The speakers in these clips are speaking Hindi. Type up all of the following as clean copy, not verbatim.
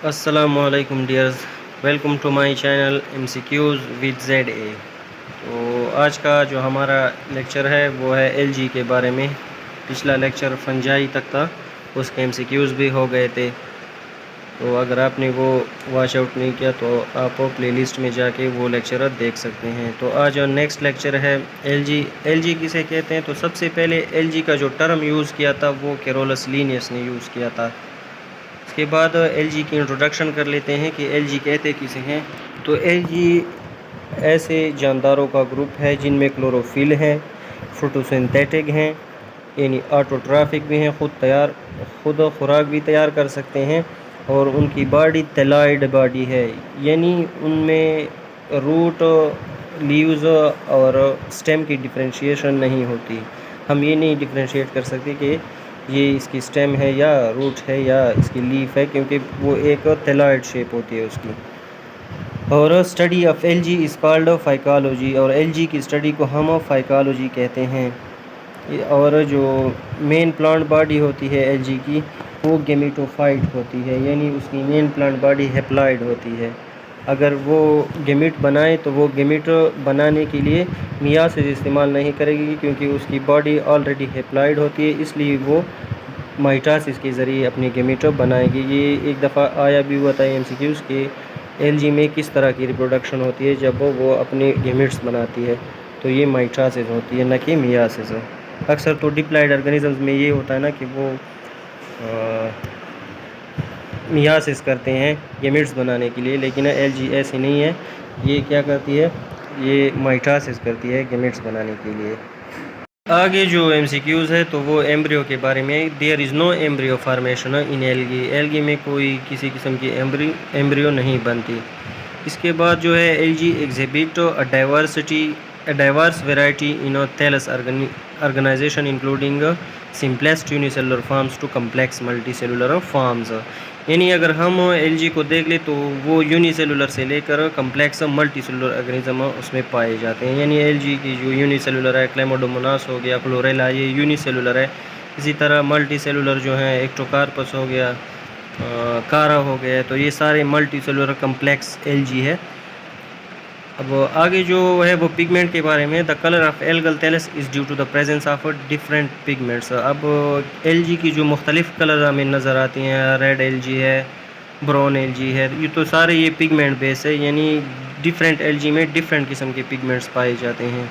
अस्सलामुअलैकुम dears, welcome to my channel MCQs विद ZA। तो आज का जो हमारा लेक्चर है वो है LG के बारे में। पिछला लेक्चर फंजाई तक था, उसके MCQs भी हो गए थे। तो अगर आपने वो वॉच आउट नहीं किया तो आप प्लेलिस्ट में जाके वो लेक्चर देख सकते हैं। तो आज और नेक्स्ट लेक्चर है LG किसे कहते हैं। तो सबसे पहले LG का जो टर्म यूज़ किया था वो कैरोलस लीनियस ने यूज़ किया था। इसके बाद LG की इंट्रोडक्शन कर लेते हैं कि LG कहते किसे हैं। तो LG ऐसे जानदारों का ग्रुप है जिनमें क्लोरोफिल हैं, फोटोसिंथेटिक हैं, यानी ऑटोट्रॉफिक भी हैं, खुद खुराक भी तैयार कर सकते हैं, और उनकी बॉडी तेलॉइड बॉडी है, यानी उनमें रूट, लीव्स और स्टेम की डिफरेंशिएशन नहीं होती। हम ये नहीं डिफरेंशिएट कर सकते कि ये इसकी स्टेम है या रूट है या इसकी लीफ है, क्योंकि वो एक तेलॉइड शेप होती है उसकी। और study of LG is called phycology, और LG की स्टडी को हम फाइकोलॉजी कहते हैं। और जो मेन प्लांट बॉडी होती है LG की, वो गेमिटोफाइट होती है, यानी उसकी मेन प्लांट बॉडी हेप्लॉइड होती है। अगर वो गेमिट बनाए तो वो गेमिट बनाने के लिए मियासिस इस्तेमाल नहीं करेगी, क्योंकि उसकी बॉडी ऑलरेडी हेप्लॉइड होती है, इसलिए वो माइटोसिस के ज़रिए अपनी गेमिट बनाएगी। ये एक दफ़ा आया भी हुआ था MCQs के LG में किस तरह की रिप्रोडक्शन होती है जब वो अपने गेमिट्स बनाती है। तो ये माइटोसिस होती है, न कि मियासिस। अक्सर तो डिप्लॉइड ऑर्गेनिजम्स में ये होता है ना कि वो मियासिस करते हैं गेमिट्स बनाने के लिए, लेकिन LG ऐसी नहीं है। ये क्या करती है, ये माइटोसिस करती है गेमिट्स बनाने के लिए। आगे जो MCQs है तो वो एम्ब्रियो के बारे में। There is no embryo formation in algae में कोई किसी किस्म की एम्ब्रियो नहीं बनती। इसके बाद जो है LG exhibit a diverse variety in a thallus organization including simplest unicellular forms to complex multicellular forms। यानी अगर हम LG को देख ले तो वो यूनिसेलुलर से लेकर कम्प्लेक्स मल्टीसेलुलर ऑर्गेनिज्म उसमें पाए जाते हैं। यानी LG की जो यूनिसेलुलर है, क्लेमोडोमोनास हो गया, क्लोरेला, ये यूनिसेलुलर है। इसी तरह मल्टीसेलुलर जो है एक्टोकार्पस हो गया, कारा हो गया, तो ये सारे मल्टीसेलुलर कम्प्लेक्स LG है। अब आगे जो है वो पिगमेंट के बारे में। The colour of algal thallus is due to the presence of different pigments. अब LG की जो मुख्तलिफ कलर हमें नज़र आती हैं, रेड LG है, ब्राउन LG है, ये तो सारे ये पिगमेंट बेस है, यानी डिफरेंट LG में डिफरेंट किस्म के पिगमेंट्स पाए जाते हैं।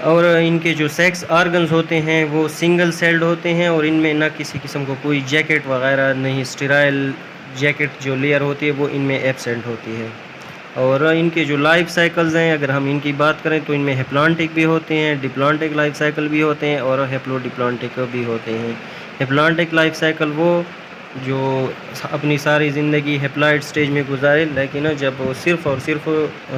और इनके जो सेक्स आर्गन्स होते हैं वो सिंगल सेल्ड होते हैं, और इनमें ना किसी किस्म को कोई जैकेट वगैरह नहीं, स्टेराइल जैकेट जो लेयर होती है वो इनमें एब्सेंट होती है। और इनके जो लाइफ साइकिल्स हैं, अगर हम इनकी बात करें तो इनमें हेप्लॉन्टिक भी होते हैं, डिप्लॉन्टिक लाइफ साइकिल भी होते हैं, और हेप्लोडिप्लॉन्टिक भी होते हैं। हेप्लॉन्टिक लाइफ साइकिल वो जो अपनी सारी ज़िंदगी हेप्लॉइड स्टेज में गुजारे, लेकिन जब वो सिर्फ़ और सिर्फ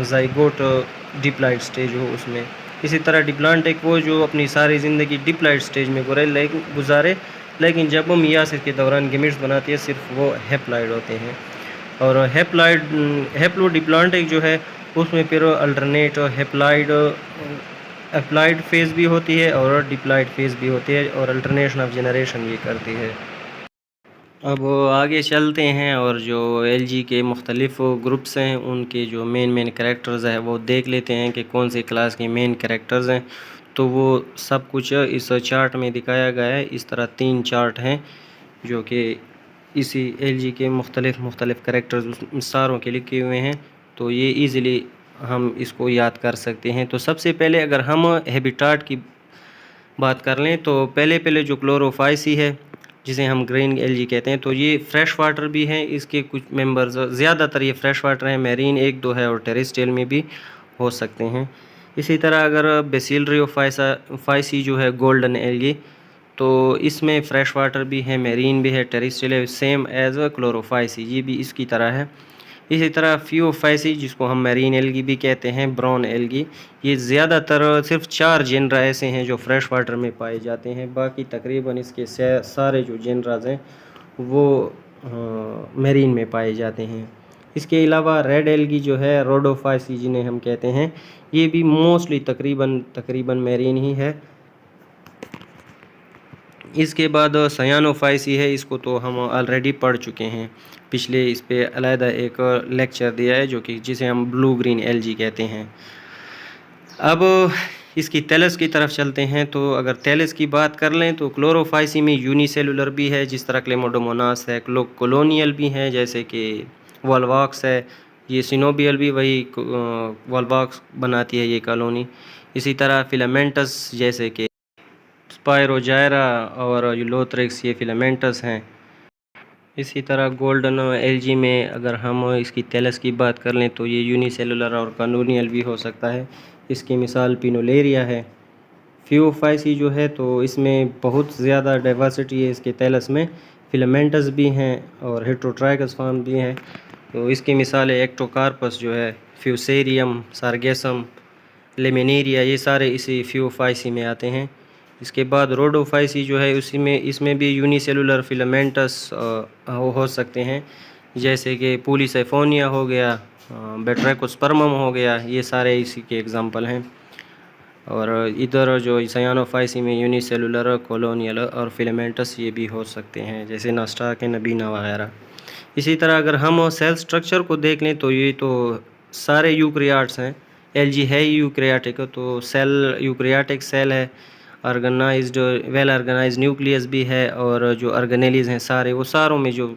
ज़ाइगोट डिप्लॉइड स्टेज हो उसमें। इसी तरह डिप्लॉन्टिक वो जो अपनी सारी ज़िंदगी डिप्लॉइड स्टेज में गुजारे, लेकिन जब वो मियासिस के दौरान गेमिट्स बनाती है सिर्फ वो हेप्लॉइड होते हैं। और हेप्लोडिप्लॉन्टिक जो है उसमें फिर अल्टरनेट हेप्लॉइड फेज़ भी होती है और डिप्लॉइड फेज़ भी होती है, और अल्टरनेशन ऑफ जनरेशन ये करती है। अब आगे चलते हैं और जो LG के मुख्तलिफ ग्रुप्स हैं उनके जो मेन कैरेक्टर्स हैं वो देख लेते हैं कि कौन सी क्लास के मेन कैरेक्टर्स हैं। तो वो सब कुछ इस चार्ट में दिखाया गया है। इस तरह 3 चार्ट हैं जो कि इसी LG के मुख्तलिफ कैरेक्टर्स सारों के लिखे हुए हैं, तो ये ईज़िली हम इसको याद कर सकते हैं। तो सबसे पहले अगर हम हैबिटाट की बात कर लें तो पहले जो क्लोरोफाइसी है जिसे हम ग्रीन LG कहते हैं, तो ये फ्रेश वाटर भी हैं। इसके कुछ मेंबर्स, ज़्यादातर ये फ्रेश वाटर हैं, मैरीन 1-2 है, और टेरेस्ट्रियल में भी हो सकते हैं। इसी तरह अगर बेसिलरियोफाइसी जो है गोल्डन LG, तो इसमें फ्रेश वाटर भी है, मैरीन भी है, टेरेस्ट्रियल है, सेम एज क्लोरोफाइसी, ये भी इसकी तरह है। इसी तरह फियोफाइसी जिसको हम मैरीन एल्गी भी कहते हैं, ब्राउन एल्गी, ये ज़्यादातर सिर्फ 4 जेनरा ऐसे हैं जो फ्रेश वाटर में पाए जाते हैं। बाकी तकरीबन इसके सारे जो जेनराज हैं वो मैरीन में पाए जाते हैं। इसके अलावा रेड एल्गी जो है, रोडोफाइसी जिन्हें हम कहते हैं, ये भी मोस्टली तकरीबन मैरीन ही है। इसके बाद सयानोफाइसी है, इसको तो हम ऑलरेडी पढ़ चुके हैं, पिछले इस पे अलहदा एक लेक्चर दिया है, जो कि जिसे हम ब्लू ग्रीन एलजी कहते हैं। अब इसकी तेलस की तरफ चलते हैं। तो अगर तेलस की बात कर लें तो क्लोरोफाइसी में यूनिसेलुलर भी है, जिस तरह क्लेमोडोमोनास है, कॉलोनियल भी हैं जैसे कि वॉल्वॉक्स है, ये सिनोबियल भी वही वॉल्वॉक्स बनाती है ये कॉलोनी। इसी तरह फिलामेंटस जैसे कि स्पायरोजायरा और यूलोथ्रिक्स, ये फिलामेंटस हैं। इसी तरह गोल्डन एलजी में अगर हम इसकी तेलस की बात कर लें तो ये यूनिसेलुलर और कॉलोनियल भी हो सकता है। इसकी मिसाल पिनोलेरिया है। फियोफाइसी जो है तो इसमें बहुत ज़्यादा डाइवर्सिटी है इसके तेलस में, फिलामेंटस भी हैं और हेट्रोट्राइकस फॉर्म भी हैं। तो इसकी मिसाल है एक्टोकार्पस जो है, फ्यूसेरियम, सार्गेसम, लेमिनेरिया, ये सारे इसी फियोफाइसी में आते हैं। इसके बाद रोडोफाइसी जो है उसी में, इसमें भी यूनिसेलुलर फिलामेंटस हो सकते हैं, जैसे कि पॉलीसाइफोनिया हो गया, बेट्रैकोस्पर्मम हो गया, ये सारे इसी के एग्जांपल हैं। और इधर जो सयानोफाइसी में यूनिसेलुलर, कॉलोनियल और फिलामेंटस ये भी हो सकते हैं, जैसे नास्टा के नबीना वगैरह। इसी तरह अगर हम सेल स्ट्रक्चर को देख लें तो ये तो सारे यूक्रियाट्स हैं, एलजी है ही यूक्रियाटिक, तो सेल यूक्रियाटिक सेल है, ऑर्गेनाइज्ड वेल ऑर्गेनाइज्ड न्यूक्लियस भी है, और जो ऑर्गेनेलीज हैं सारे, वो सारों में जो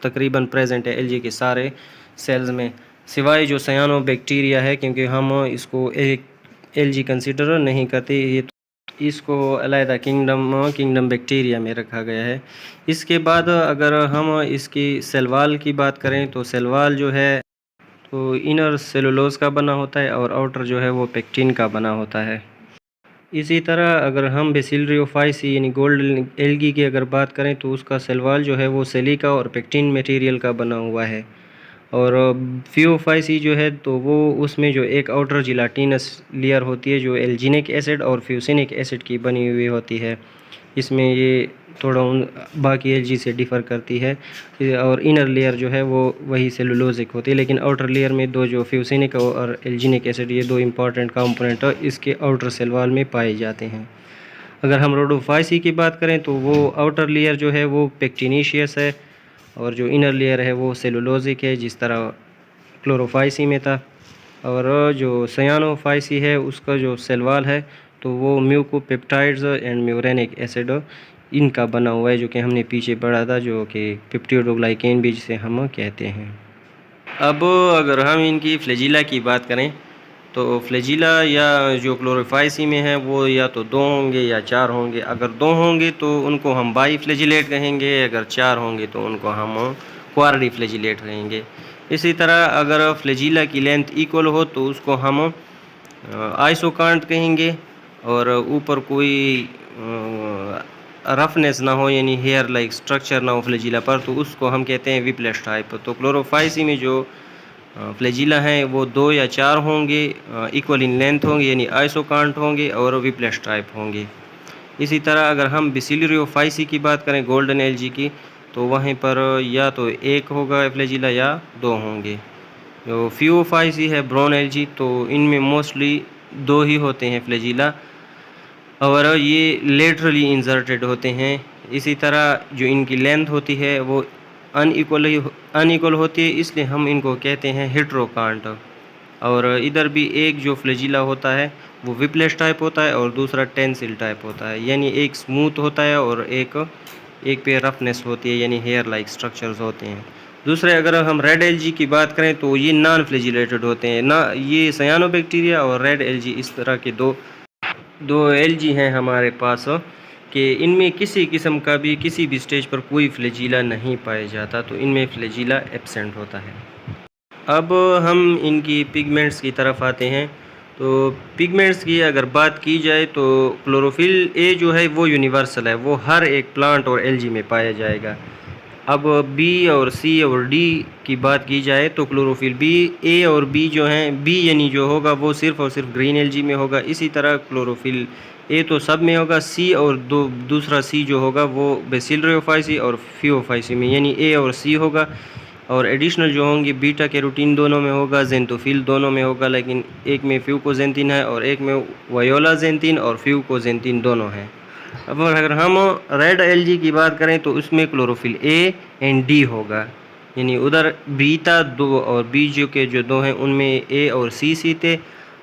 तकरीबन प्रेजेंट है एलजी के सारे सेल्स में, सिवाय जो सयानो बैक्टीरिया है, क्योंकि हम इसको एक एलजी कंसिडर नहीं करते, ये इसको अलहदा किंगडम बैक्टीरिया में रखा गया है। इसके बाद अगर हम इसकी सेल वॉल की बात करें तो सेल वॉल जो है तो इनर सेलुलोज का बना होता है और आउटर जो है वो पेक्टिन का बना होता है। इसी तरह अगर हम बेसिलरियोफाइसी यानी गोल्ड एल्गी की अगर बात करें तो उसका सेल वॉल जो है वो सिलिका और पेक्टिन मटेरियल का बना हुआ है। और फियोफाइसी जो है तो वो उसमें जो एक आउटर जिलाटिनस लेयर होती है जो एल्जिनिक एसिड और फ्यूसिनिक एसिड की बनी हुई होती है, इसमें ये थोड़ा बाकी एलजी से डिफ़र करती है। और इनर लेयर जो है वो वही सेलुलोजिक होती है, लेकिन आउटर लेयर में दो जो फ्यूसिनिक और एल्जिनिक एसिड, ये दो इंपॉर्टेंट कंपोनेंट इसके आउटर सेल वॉल में पाए जाते हैं। अगर हम रोडोफाइसी की बात करें तो वो आउटर लेयर जो है वो पेक्टिनेशियस है और जो इनर लेयर है वो सेलुलोजिक है, जिस तरह क्लोरोफाइसी में था। और जो सयानोफाइसी है उसका जो सेल वॉल है तो वो म्यूकोपेप्टाइड्स एंड म्यूरेनिक एसिड इनका बना हुआ है, जो कि हमने पीछे पढ़ा था, जो कि पेप्टिडोग्लाइकेन भी जिसे हम कहते हैं। अब अगर हम इनकी फ्लैजिला की बात करें तो फ्लैजिला या जो क्लोरोफाइसी में है वो या तो 2 होंगे या 4 होंगे। अगर 2 होंगे तो उनको हम बाई फ्लैजिलेट कहेंगे, अगर 4 होंगे तो उनको हम क्वाड्री फ्लैजिलेट कहेंगे। इसी तरह अगर फ्लैजिला की लेंथ इक्वल हो तो उसको हम आइसोकांट कहेंगे, और ऊपर कोई रफनेस ना हो यानी हेयर लाइक स्ट्रक्चर ना हो फ्लैजिला पर, तो उसको हम कहते हैं विप्लेस टाइप। तो क्लोरोफाइसी में जो फ्लैजिला हैं वो 2 या 4 होंगे, इक्वल इन लेंथ होंगे यानी आइसोकांट होंगे और विप्लेस टाइप होंगे। इसी तरह अगर हम बेसिलरियोफाइसी की बात करें गोल्डन एलजी की, तो वहीं पर या तो 1 होगा फ्लैजिला या 2 होंगे। जो फियोफाइसी है ब्राउन एलजी, तो इनमें मोस्टली 2 ही होते हैं फ्लैजिला, और ये लेटरली इंसर्टेड होते हैं। इसी तरह जो इनकी लेंथ होती है वो अनइक्वल होती है, इसलिए हम इनको कहते हैं हेट्रोकांट। और इधर भी एक जो फ्लैजिला होता है वो विप्लेस टाइप होता है और दूसरा टेंसिल टाइप होता है, यानी एक स्मूथ होता है और एक पे रफनेस होती है यानी हेयर लाइक स्ट्रक्चर्स होते हैं। दूसरे अगर हम रेड एलजी की बात करें तो ये नॉन फ्लैजिलेटेड होते हैं ना, ये सयानोबैक्टीरिया और रेड एलजी इस तरह के दो एलजी हैं हमारे पास कि इनमें किसी किस्म का भी किसी भी स्टेज पर कोई फ्लैजिला नहीं पाया जाता, तो इनमें फ्लैजिला एब्सेंट होता है। अब हम इनकी पिगमेंट्स की तरफ आते हैं। तो पिगमेंट्स की अगर बात की जाए तो क्लोरोफिल ए जो है वो यूनिवर्सल है, वो हर एक प्लांट और एलजी में पाया जाएगा। अब बी और सी और डी की बात की जाए तो क्लोरोफिल बी, ए और बी जो हैं, बी यानी जो होगा वो सिर्फ़ और सिर्फ ग्रीन एलजी में होगा। इसी तरह क्लोरोफिल ए तो सब में होगा, सी और दूसरा सी जो होगा वो बेसिलरियोफाइसी और फियोफाइसी में यानी ए और सी होगा। और एडिशनल जो होंगे बीटा कैरोटीन दोनों में होगा, जेंटोफिल दोनों में होगा, लेकिन एक में फ्यूकोजेंटिन है और एक में वायोलाजेंटिन और फ्यूकोजेंटिन दोनों हैं। अब अगर हम रेड एलजी की बात करें तो उसमें क्लोरोफिल ए एंड डी होगा, यानी उधर बीटा 2 और बीजो के जो 2 हैं उनमें ए और सी थे,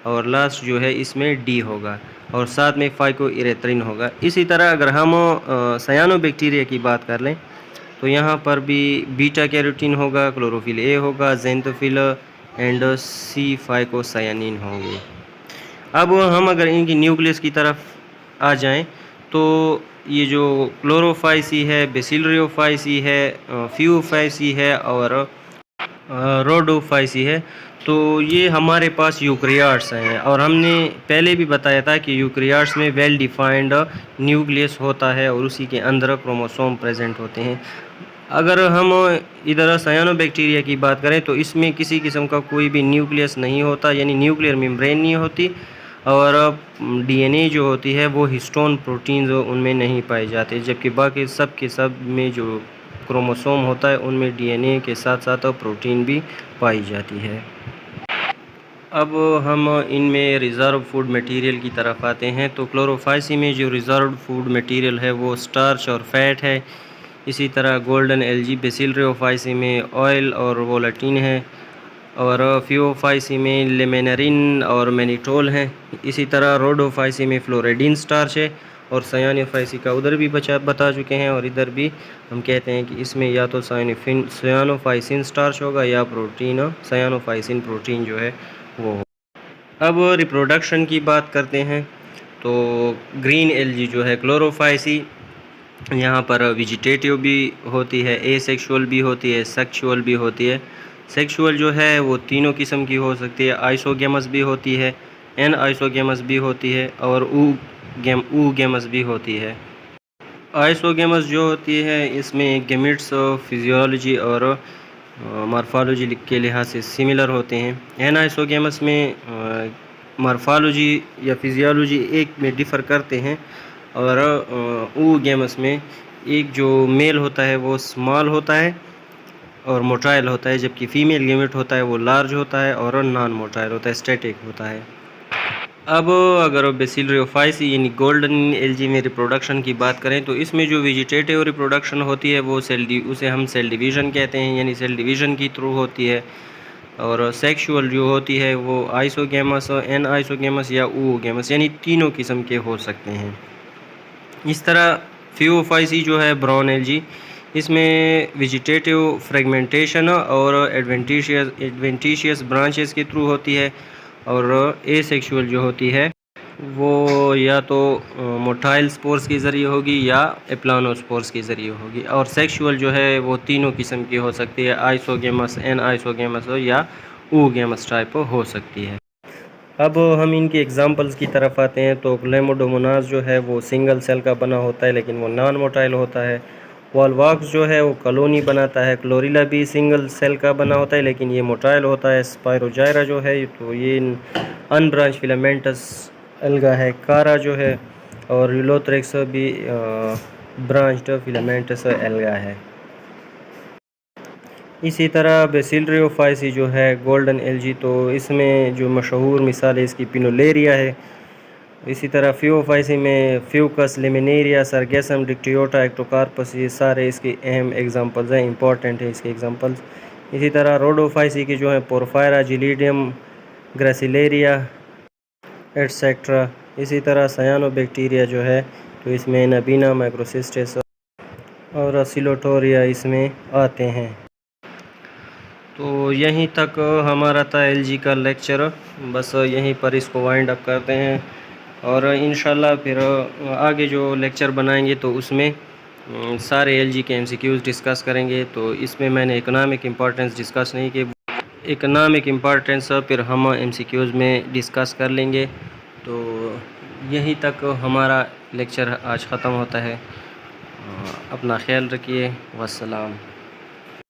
और लास्ट जो है इसमें डी होगा, और साथ में फाइको इरेथ्रिन होगा। इसी तरह अगर हम सायानोबैक्टीरिया की बात कर लें तो यहाँ पर भी बीटा कैरोटीन होगा, क्लोरोफिल ए होगा, जेंथोफिल एंड सी फाइकोसायानिन होंगे। अब हम अगर इनकी न्यूक्लियस की तरफ आ जाएं तो ये जो क्लोरोफाइसी है, बेसिलरियोफाइसी है, फ्यूफाइसी है और रोडोफाइसी है, तो ये हमारे पास यूक्रियाट्स हैं। और हमने पहले भी बताया था कि यूक्रियाट्स में वेल डिफाइंड न्यूक्लियस होता है और उसी के अंदर क्रोमोसोम प्रेजेंट होते हैं। अगर हम इधर सायानोबैक्टीरिया की बात करें तो इसमें किसी किस्म का कोई भी न्यूक्लियस नहीं होता, यानी न्यूक्लियर मेम्ब्रेन नहीं होती, और डीएनए जो होती है वो हिस्टोन प्रोटीन्स उनमें नहीं पाए जाते, जबकि बाकी सब के सब में जो क्रोमोसोम होता है उनमें डीएनए के साथ साथ प्रोटीन भी पाई जाती है। अब हम इनमें रिज़र्व फूड मटेरियल की तरफ आते हैं तो क्लोरोफाइसी में जो रिज़र्व फूड मटेरियल है वो स्टार्च और फैट है। इसी तरह गोल्डन एलजी बेसिलरियोफाइसी में ऑयल और वोलेटिन है, और फियोफाइसी में लेमिनेरिन और मैनिटोल हैं। इसी तरह रोडोफाइसी में फ्लोरिडीन स्टार्च है, और सायानोफाइसी का उधर भी बता चुके हैं, और इधर भी हम कहते हैं कि इसमें या तो सायानोफाइसिन स्टार्च होगा या प्रोटीन सायानोफाइसिन प्रोटीन जो है वो हो। अब रिप्रोडक्शन की बात करते हैं तो ग्रीन एलजी जो है क्लोरोफाइसी, यहाँ पर वेजिटेटिव भी होती है, एसेक्सुअल भी होती है, सेक्सुअल भी होती है। सेक्सुअल जो है वो तीनों किस्म की हो सकती है, आइसोगेमस भी होती है, एन आइसोगेमस भी होती है, और ऊ गेमस भी होती है। आइसोगेमस जो होती है इसमें गेमिट्स फिजियोलॉजी और मॉर्फोलॉजी के लिहाज से सिमिलर होते हैं। एन आइसोगेमस में मॉर्फोलॉजी या फिजियोलॉजी एक में डिफ़र करते हैं, और ऊ गेमस में एक जो मेल होता है वो स्मॉल होता है और मोटाइल होता है, जबकि फ़ीमेल गेमेट होता है वो लार्ज होता है और नॉन मोटाइल होता है, स्टैटिक होता है। अब अगर बेसिलरियोफाइसी यानी गोल्डन एलजी में रिप्रोडक्शन की बात करें तो इसमें जो वेजिटेटिव रिप्रोडक्शन होती है वो उसे हम सेल डिवीज़न कहते हैं, यानी सेल डिवीज़न की थ्रू होती है। और सेक्सुअल जो होती है वो आइसोगेमस, एन आइसोगेमस या ऊगेमस, यानी तीनों किस्म के हो सकते हैं। इस तरह फियोफाइसी जो है ब्राउन एलजी, इसमें वेजिटेटिव फ्रेगमेंटेशन और एडवेंटिशियस ब्रांचेस के थ्रू होती है, और एसेक्सुअल जो होती है वो या तो मोटाइल स्पोर्स के ज़रिए होगी या एप्लानोस्पोर्स के ज़रिए होगी, और सेक्सुअल जो है वो तीनों किस्म की हो सकती है, आइसोगेमस, एन आइसोगेमस या ऊगेमस टाइप हो सकती है। अब हम इनकी एग्जांपल्स की तरफ आते हैं तो क्लेमोडोमोनास जो है वो सिंगल सेल का बना होता है लेकिन वो नॉन मोटाइल होता है। वॉलवॉक्स जो है वो कॉलोनी बनाता है। क्लोरिला भी सिंगल सेल का बना होता है लेकिन ये मोटाइल होता है। स्पायरोजायरा जो है तो ये अनब्रांच फिलामेंटस एल्गा है। कारा जो है और यूलोथ्रेक्स भी ब्रांच्ड फिलामेंटस एल्गा है। इसी तरह बेसिलरियोफाइसी जो है गोल्डन एलजी, तो इसमें जो मशहूर मिसाल है इसकी पिनोलेरिया है। इसी तरह फियोफाइसी में फ्यूकस, लेमिनेरिया, सरगेसम, डिक्टियोटा, एक्टोकार्पस, ये सारे इसके अहम एग्जांपल्स हैं, इंपॉर्टेंट है इसके एग्जांपल्स। इसी तरह रोडोफाइसी की जो है पोरफायरा, जिलीडियम, ग्रेसिलेरिया एट्सेट्रा। इसी तरह सायानोबैक्टीरिया जो है तो इसमें नबीना, माइक्रोसिस्टेस और सिलोटोरिया इसमें आते हैं। तो यहीं तक हमारा था एलजी का लेक्चर, बस यहीं पर इसको वाइंड अप करते हैं और इंशाल्लाह फिर आगे जो लेक्चर बनाएंगे तो उसमें सारे एलजी के एमसीक्यूज़ डिस्कस करेंगे। तो इसमें मैंने इकोनॉमिक इम्पोर्टेंस डिस्कस नहीं की, इकोनॉमिक इम्पोर्टेंस फिर हम एमसीक्यूज़ में डिस्कस कर लेंगे। तो यहीं तक हमारा लेक्चर आज ख़त्म होता है। अपना ख्याल रखिए। वस्सलाम।